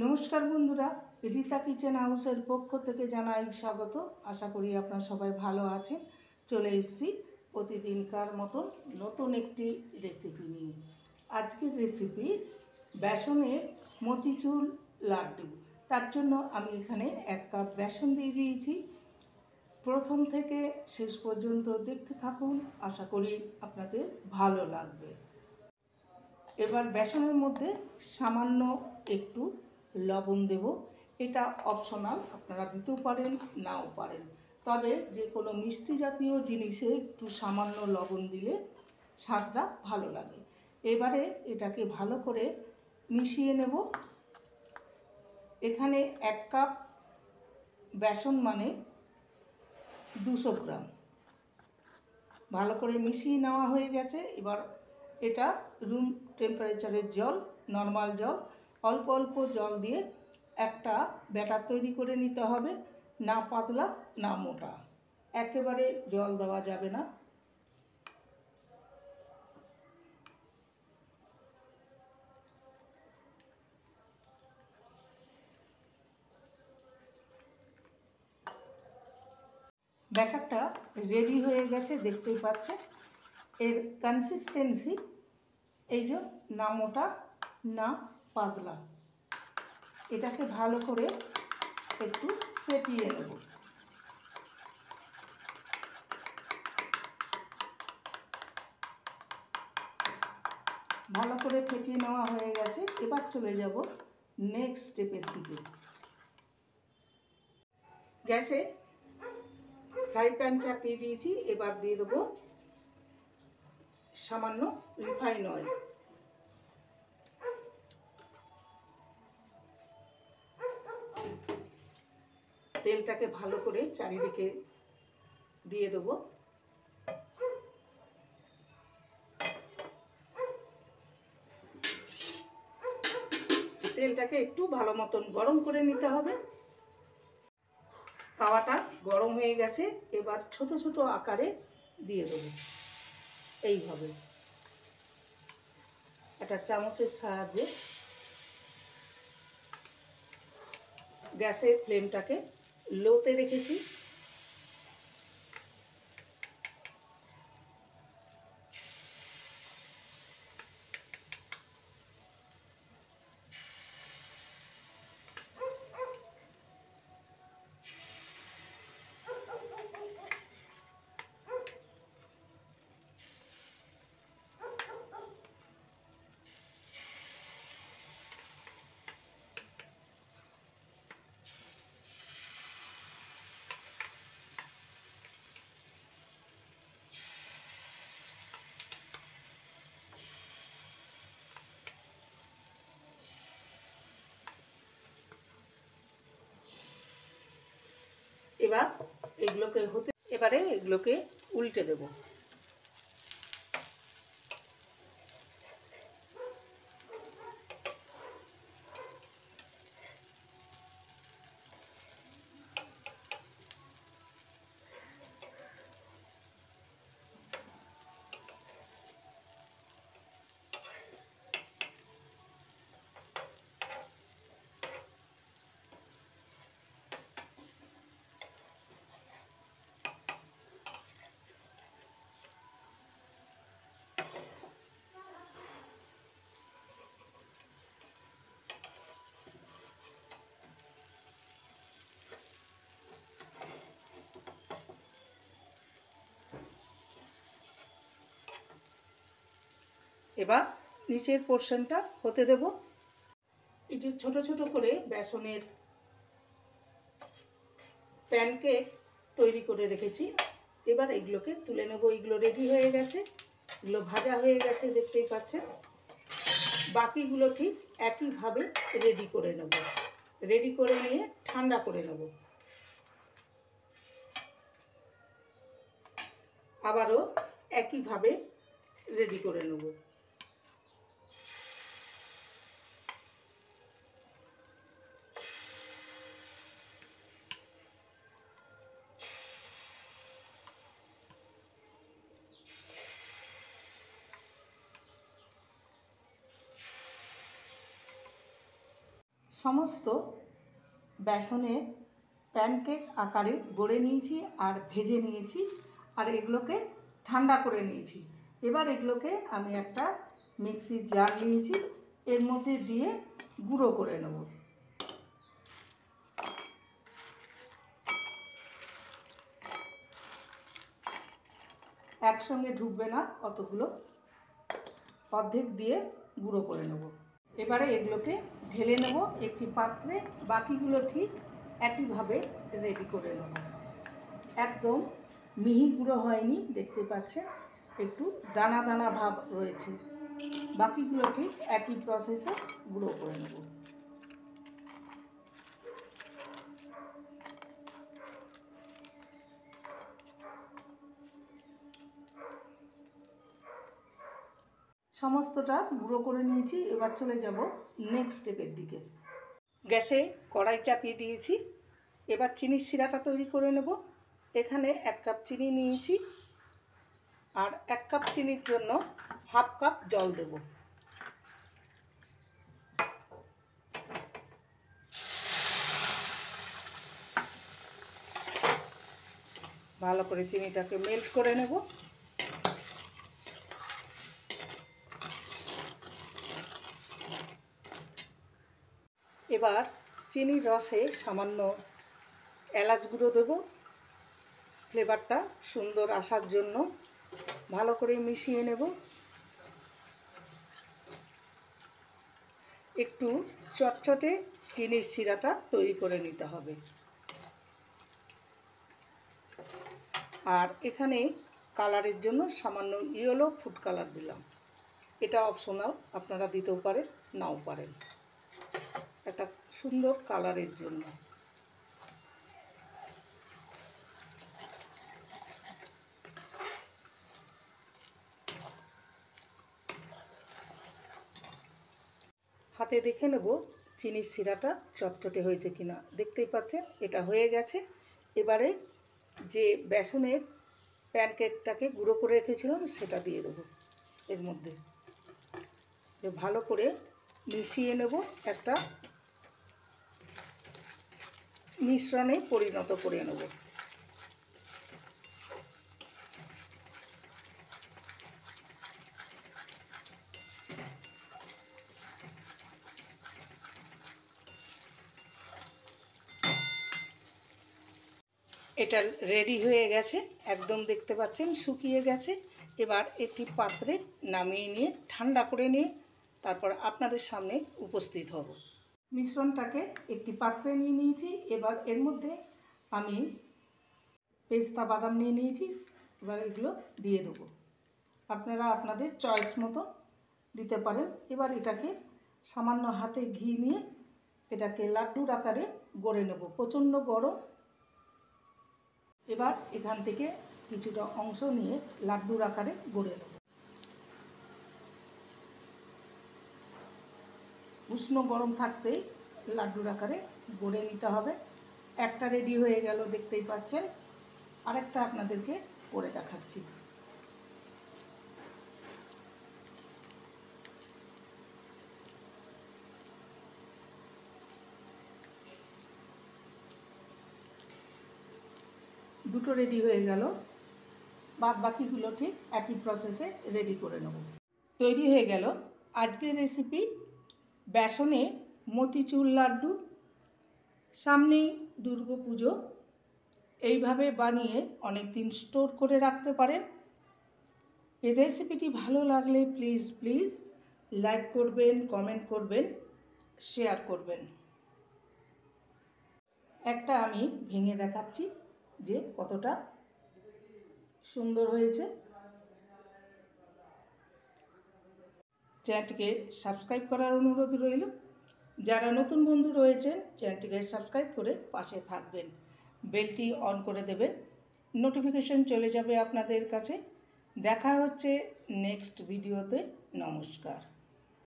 নমস্কার বন্ধুরা, রিতা কিচেন হাউসের পক্ষ থেকে জানাই স্বাগত। আশা করি আপনারা সবাই ভালো আছেন। চলে এসেছি প্রতিদিনকার মতন নতুন একটি রেসিপি নিয়ে। আজকের রেসিপি বেসনের মতিচুর লাড্ডু। তার জন্য আমি এখানে 1 কাপ বেসন দিয়ে দিয়েছি। প্রথম থেকে শেষ পর্যন্ত দেখতে থাকুন, আশা করি আপনাদের ভালো লাগবে। এবার বেসনের মধ্যে সামান্য একটু লবণ দেব। এটা অপশনাল, আপনারা দিতেও পারেন নাও পারেন, তবে যে কোনো মিষ্টি জাতীয় জিনিসে একটু সামান্য লবণ দিলে স্বাদটা ভালো লাগে। এবারে এটাকে ভালো করে মিশিয়ে নেব। এখানে 1 কাপ বেসন মানে 200 গ্রাম। ভালো করে মিশিয়ে নেওয়া হয়ে গেছে। এবার এটা রুম টেম্পারেচারের জল, নর্মাল জল, অল্প অল্প জল দিয়ে একটা ব্যাটার তৈরি করে নিতে হবে। না পাতলা না মোটা, একেবারে জল দেওয়া যাবে না। ব্যাটারটা রেডি হয়ে গেছে, দেখতেই পাচ্ছেন। এর কনসিস্টেন্সি এই যে, না মোটা না পাতলা। এটাকে ভালো করে একটু ফেটিয়ে নেব। ভালো করে ফেটিয়ে নেওয়া হয়ে গেছে। এবার চলে যাব নেক্সট স্টেপের দিকে। গ্যাসে ফ্রাই প্যান চাপিয়ে দিয়েছি। এবার দিয়ে দেবো সামান্য রিফাইন অয়েল। তেলটাকে ভালো করে চারিদিকে দিয়ে দেবো। তেলটাকে একটু ভালো মতন গরম করে নিতে হবে। তাওয়াটা গরম হয়ে গেছে। এবার ছোট ছোট আকারে দিয়ে দেবো এইভাবে একটা চামচের সাহায্যে। গ্যাসের ফ্লেমটাকে লোতে রেখেছি। এবারে এগুলোকে উল্টে দেব। এবার নিচের পোর্শনটা হতে দেব। এই যে ছোট ছোট করে বেসনের প্যানকেক তৈরি করে রেখেছি। এবার এগুলোকে তুলে নেব। এগুলো রেডি হয়ে গেছে, এগুলো ভাজা হয়ে গেছে, দেখতেই পাচ্ছেন। বাকিগুলো ঠিক একইভাবে রেডি করে নেব। রেডি করে নিয়ে ঠান্ডা করে নেব। আবারও একইভাবে রেডি করে নেব। সমস্ত বেসনের প্যানকেক আকারে গড়ে নিয়েছি আর ভেজে নিয়েছি, আর এগুলোকে ঠান্ডা করে নিয়েছি। এবার এগুলোকে আমি একটা মিক্সির জার নিয়েছি, এর মধ্যে দিয়ে গুঁড়ো করে নেব। একসঙ্গে ঢুকবে না অতগুলো, অর্ধেক দিয়ে গুঁড়ো করে নেব। এবারে এগুলোকে ঢেলে নেব একটি পাত্রে, বাকিগুলো ঠিক একইভাবে রেডি করে নেব। একদম মিহি গুঁড়ো হয়নি, দেখতে পাচ্ছেন একটু দানা দানা ভাব রয়েছে। বাকিগুলো ঠিক একই প্রসেসে গুঁড়ো করে নেব। সমস্তটা গুঁড়ো করে নিয়েছি, এবার চলে যাব নেক্সট স্টেপের দিকে। গ্যাসে কড়াই চাপিয়ে দিয়েছি, এবার চিনির শিরাটা তৈরি করে নেব। এখানে 1 কাপ চিনি নিয়েছি, আর 1 কাপ চিনির জন্য হাফ কাপ জল দেব। ভালো করে চিনিটাকে মেল্ট করে নেব। এবার চিনির রসে সামান্য এলাচ গুঁড়ো দেব, ফ্লেভারটা সুন্দর আসার জন্য। ভালো করে মিশিয়ে নেব। একটু চটচটে চিনির শিরাটা তৈরি করে নিতে হবে। আর এখানে কালারের জন্য সামান্য ইয়েলো ফুড কালার দিলাম, এটা অপশনাল, আপনারা দিতেও পারেন নাও পারেন, একটা সুন্দর কালারের জন্য। হাতে দেখে নেব চিনির শিরাটা চটচটে হয়েছে কিনা। দেখতেই পাচ্ছেন এটা হয়ে গেছে। এবারে যে বেসনের প্যানকেকটাকে গুঁড়ো করে রেখেছিলাম সেটা দিয়ে দেবো এর মধ্যে, ভালো করে মিশিয়ে নেব, একটা মিশ্রণে পরিণত করে নেব। এটা রেডি হয়ে গেছে, একদম দেখতে পাচ্ছেন শুকিয়ে গেছে। এবার একটি পাত্রে নামিয়ে নিয়ে ঠান্ডা করে নিয়ে তারপর আপনাদের সামনে উপস্থিত হব। মিশ্রণটাকে একটি পাত্রে নিয়ে নিয়েছি, এবার এর মধ্যে আমি পেস্তা বাদাম নিয়ে নিয়েছি, এবার এগুলো দিয়ে দেবো। আপনারা আপনাদের চয়েস মতো দিতে পারেন। এবার এটাকে সামান্য হাতে ঘি নিয়ে এটাকে লাড্ডুর আকারে গড়ে নেব। প্রচণ্ড গরম। এবার এখান থেকে কিছুটা অংশ নিয়ে লাড্ডুর আকারে গড়ে নেব। উষ্ণ গরম থাকতেই লাড্ডুর আকারে গড়ে নিতে হবে। একটা রেডি হয়ে গেল, দেখতেই পাচ্ছেন। আরেকটা আপনাদেরকে করে দেখাচ্ছি। দুটো রেডি হয়ে গেল, বাদ বাকিগুলো ঠিক একই প্রসেসে রেডি করে নেব। তৈরি হয়ে গেল আজকের রেসিপি বেসনের মতিচুর লাড্ডু। সামনেই দুর্গাপুজো, এইভাবে বানিয়ে অনেক দিন স্টোর করে রাখতে পারেন। এই রেসিপিটি ভালো লাগলে প্লিজ লাইক করবেন, কমেন্ট করবেন, শেয়ার করবেন। একটা আমি ভেঙে দেখাচ্ছি যে কতটা সুন্দর হয়েছে। চ্যানেলটিকে সাবস্ক্রাইব করার অনুরোধ রইল। যারা নতুন বন্ধু রয়েছেন চ্যানেলটিকে সাবস্ক্রাইব করে পাশে থাকবেন, বেলটি অন করে দেবেন, নোটিফিকেশন চলে যাবে আপনাদের কাছে। দেখা হচ্ছে নেক্সট ভিডিওতে। নমস্কার।